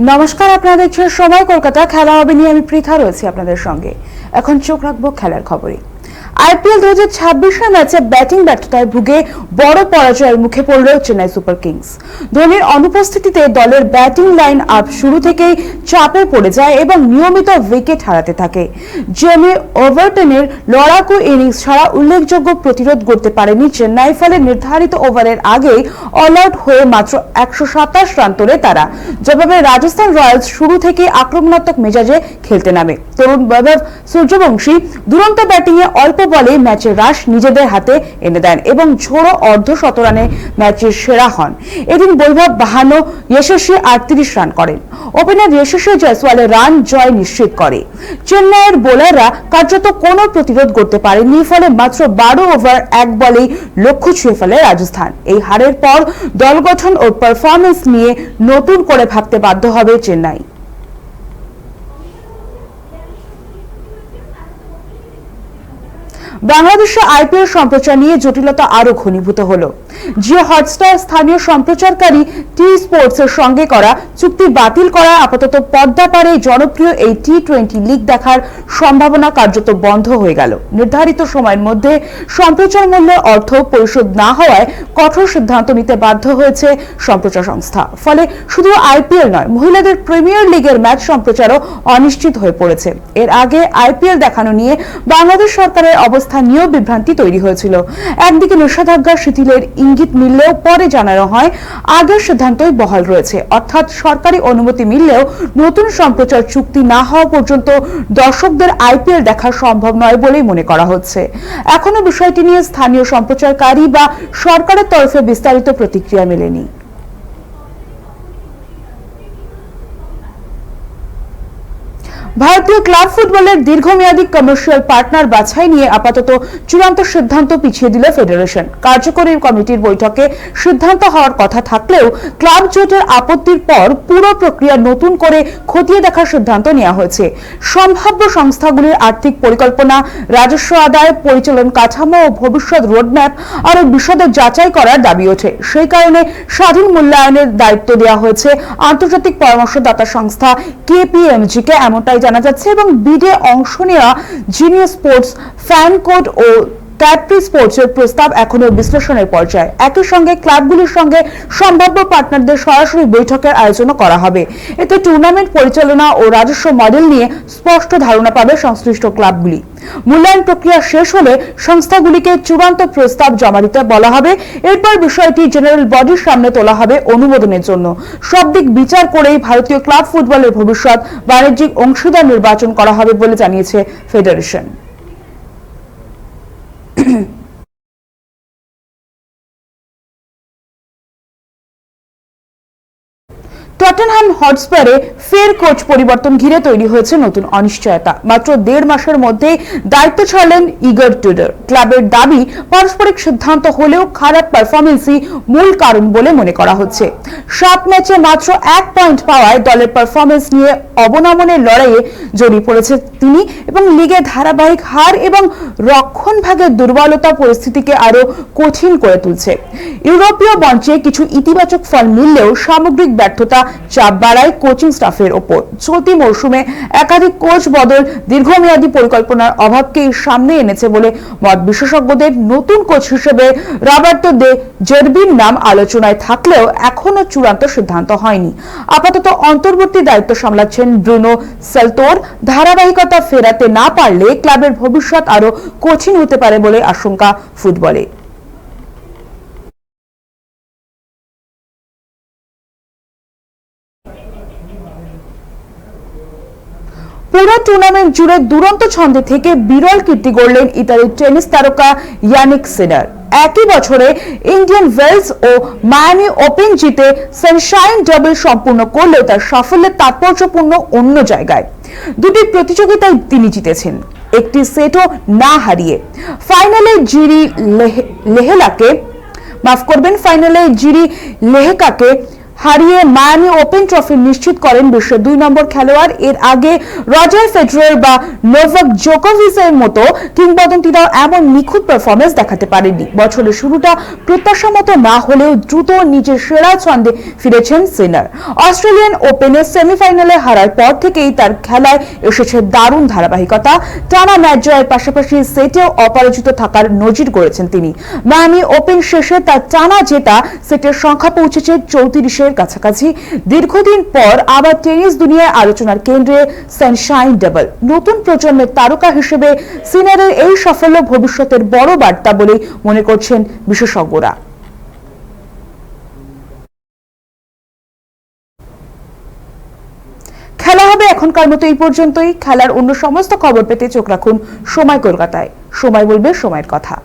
নমস্কার, আপনারা দেখছেন সময় কলকাতা। খেলা হবে নিয়ে আমি পৃথা রয়েছি আপনাদের সঙ্গে। এখন চোখ রাখবো খেলার খবরে। আইপিএল 2026 ম্যাচে ব্যাটিং ব্যর্থতায় ভুগে বড় পরাজয়ের মুখে পড়ল চেন্নাই সুপার কিংস। ধোনির অনুপস্থিতিতে দলের ব্যাটিং লাইন আপ শুরু থেকেই চাপে পড়ে যায় এবং নিয়মিত উইকেট হারাতে থাকে। জেমি ওভারটনের লড়াকু ইনিংস ছাড়া উল্লেখযোগ্য প্রতিরোধ করতে পারেনি চেন্নাই, ফলে নির্ধারিত ওভারের আগেই অল আউট হয়ে মাত্র 127 রান তোলে তারা। জবাবে রাজস্থান রয়্যালস শুরু থেকেই আক্রমণাত্মক মেজাজে খেলতে নামে। তরুণ বৈভব সূর্যবংশী দুরন্ত ব্যাটিংয়ে অল্প বলে ম্যাচের রাশ নিজেদের হাতে এনে দেন এবং ঝোড়ো অর্ধশতরানে ম্যাচের সেরা হন। এদিন বৈভব 52, যশস্বী 38 রান করেন। ওপেনার যশস্বী জয়সওয়ালের রান জয় নিশ্চিত করে। চেন্নাইয়ের বোলাররা কার্যত কোনো প্রতিরোধ করতে পারেনি, ফলে মাত্র 12 ওভার 1 বলেই লক্ষ্য ছুঁয়ে ফেলে রাজস্থান। এই হারের পর দল গঠন ও পারফরম্যান্স নিয়ে নতুন করে ভাবতে বাধ্য হবে চেন্নাই। বাংলাদেশে আইপিএল সম্প্রচার নিয়ে জটিলতা আরো ঘনীভূত হলো। জিও হটস্টার স্থানীয় সম্প্রচারকারী টি স্পোর্টস এর সঙ্গে করা চুক্তি বাতিল করায় আপাতত পদ্মাপাড়ে জনপ্রিয় এই টি20 লিগ দেখার সম্ভাবনা কার্যত বন্ধ হয়ে গেল। নির্ধারিত সময়ের মধ্যে সম্প্রচার মূল্যের অর্থ পরিশোধ না হওয়ায় কঠোর সিদ্ধান্ত নিতে বাধ্য হয়েছে সম্প্রচার সংস্থা। ফলে শুধু আইপিএল নয়, মহিলাদের প্রিমিয়ার লিগের ম্যাচ সম্প্রচারও অনিশ্চিত হয়ে পড়েছে। এর আগে আইপিএল দেখানো নিয়ে বাংলাদেশ সরকারের অবস্থা নিয়েও বিভ্রান্তি তৈরি হয়েছিল। একদিকে নিষেধাজ্ঞা শিথিলের ইঙ্গিত মিললেও পরে জানানো হয় আগের সিদ্ধান্তই বহাল রয়েছে, অর্থাৎ সরকারি অনুমতি মিললেও নতুন সম্প্রচার চুক্তি না হওয়া পর্যন্ত দর্শকদের আইপিএল দেখা সম্ভব নয় বলেই মনে করা হচ্ছে। এখনো বিষয়টি নিয়ে স্থানীয় সম্প্রচারকারী বা সরকারের তরফে বিস্তারিত প্রতিক্রিয়া মেলেনি। ভারতীয় ক্লাব ফুটবলের দীর্ঘমেয়াদী কমার্শিয়াল পার্টনার বাছাই নিয়ে আপাতত চূড়ান্ত সিদ্ধান্ত পিছিয়ে দিল ফেডারেশন। কার্যকরী কমিটির বৈঠকে সিদ্ধান্ত হওয়ার কথা থাকলেও ক্লাব জোটের আপত্তির পর পুরো প্রক্রিয়া নতুন করে খতিয়ে দেখার সিদ্ধান্ত নেওয়া হয়েছে। সম্ভাব্য সংস্থাগুলির আর্থিক পরিকল্পনা, রাজস্ব আদায়, পরিচালন কাঠামো ও ভবিষ্যৎ রোডম্যাপ আরো বিশদে যাচাই করার দাবি ওঠে। সেই কারণে স্বাধীন মূল্যায়নের দায়িত্ব দেওয়া হয়েছে আন্তর্জাতিক পরামর্শদাতা সংস্থা কেপিএমজি কে, এমনটাই জানা যাচ্ছে। এবং বিডে অংশ নেওয়া জিনিয়াস স্পোর্টস, ফ্যান কোড ও ট্যাপটি স্পোর্টসের প্রস্তাব এখনো বিশ্লেষণের পর্যায়ে। একই সঙ্গে ক্লাবগুলির সঙ্গে সম্ভাব্য পার্টনারদের সরাসরি বৈঠকের আয়োজনও করা হবে। এতে টুর্নামেন্ট পরিচালনা ও রাজস্ব মডেল নিয়ে স্পষ্ট ধারণা পাবে সংশ্লিষ্ট ক্লাবগুলি। মূল্যায়ন প্রক্রিয়া শেষ হলে সংস্থাগুলিকে চূড়ান্ত প্রস্তাব জমা দিতে বলা হবে। এরপর বিষয়টি জেনারেল বডির সামনে তোলা হবে অনুমোদনের জন্য। সব দিক বিচার করেই ভারতীয় ক্লাব ফুটবলের ভবিষ্যৎ বাণিজ্যিক অংশীদার নির্বাচন করা হবে বলে জানিয়েছে ফেডারেশন। টটেনহাম হটস্পারে ফের কোচ পরিবর্তন ঘিরে তৈরি হয়েছে নতুন অনিশ্চয়তা। মাত্র 1.5 মাসের মধ্যেই দায়িত্ব ছাড়লেন ইগর টুডর। ক্লাবের দাবি, পারস্পরিক সিদ্ধান্ত হলেও খারাপ পারফরমেন্সই মূল কারণ বলে মনে করা হচ্ছে। 7 ম্যাচে মাত্র 1 পয়েন্ট পাওয়ায় দলের পারফরমেন্স নিয়ে অবনমনের লড়াইয়ে জড়িয়ে পড়েছে তিনি এবং লিগে ধারাবাহিক হার এবং রক্ষণভাগের দুর্বলতা পরিস্থিতিকে আরো কঠিন করে তুলছে। ইউরোপীয় মঞ্চে কিছু ইতিবাচক ফল মিললেও সামগ্রিক ব্যর্থতা চাপ বাড়ায় কোচিং স্টাফের ওপর। চলতি মৌসুমে একাধিক কোচ বদল দীর্ঘমেয়াদী পরিকল্পনার অভাবকে সামনে এনেছে বলে মত বিশেষজ্ঞদের। নতুন কোচ হিসেবে রবার্তো দে জেরবির নাম আলোচনায় থাকলেও এখনো চূড়ান্ত সিদ্ধান্ত হয়নি। আপাতত অন্তর্বর্তী দায়িত্ব সামলাচ্ছেন ব্রুনো সালতোর। ধারাবাহিকতা ফেরাতে না পারলে ক্লাবের ভবিষ্যৎ আরো কঠিন হতে পারে বলে আশঙ্কা ফুটবলে। পুরো টুর্নামেন্ট জুড়ে দুরন্ত ছন্দে থেকে বিরল কীর্তি গড়লেন ইতালির টেনিস তারকা ইয়ানিক সিনার। একই বছরে ইন্ডিয়ান ওয়েলস ও মায়ামি ওপেন জিতে সানশাইন ডাবল সম্পূর্ণ করলেও তার সাফল্যের তাৎপর্যপূর্ণ অন্য জায়গায়। দুটি প্রতিযোগিতায় তিনি জিতেছেন, একটি সেটও না হারিয়ে। ফাইনালে জিরি লেহেকাকে হারিয়ে মায়ামি ওপেন ট্রফি নিশ্চিত করেন বিশ্বের 2 নম্বর খেলোয়াড়। এর আগে রজার ফেডরার বা নোভাক জোকোভিচের মতো কিংবদন্তিরাও এমন নিখুঁত পারফরমেন্স দেখাতে পারেননি। বছরের শুরুটা প্রত্যাশা মতো না হলেও দ্রুত নিজের সেরা ছন্দে ফিরেছেন সিনার। অস্ট্রেলিয়ান ওপেনের সেমিফাইনালে হারার পর থেকেই তার খেলায় এসেছে দারুণ ধারাবাহিকতা। টানা ম্যাচ জয়ের পাশাপাশি সেটেও অপরাজিত থাকার নজির গড়েছেন তিনি। মায়ামি ওপেন শেষে তার টানা জেতা সেটের সংখ্যা পৌঁছেছে 34-এর কাছাকাছি। দীর্ঘদিন পর আবার টেনিস দুনিয়ায় আলোচনার কেন্দ্রে সানশাইন ডাবল। নতুন প্রজন্মের তারকা হিসেবে সিনারের এই সাফল্য ভবিষ্যতের বড় বার্তা বলে মনে করছেন বিশেষজ্ঞরা। খেলা হবে এখনকার মতো এই পর্যন্তই। খেলার অন্য সমস্ত খবর পেতে চোখ রাখুন সময় কলকাতায়। সময় বলবে সময়ের কথা।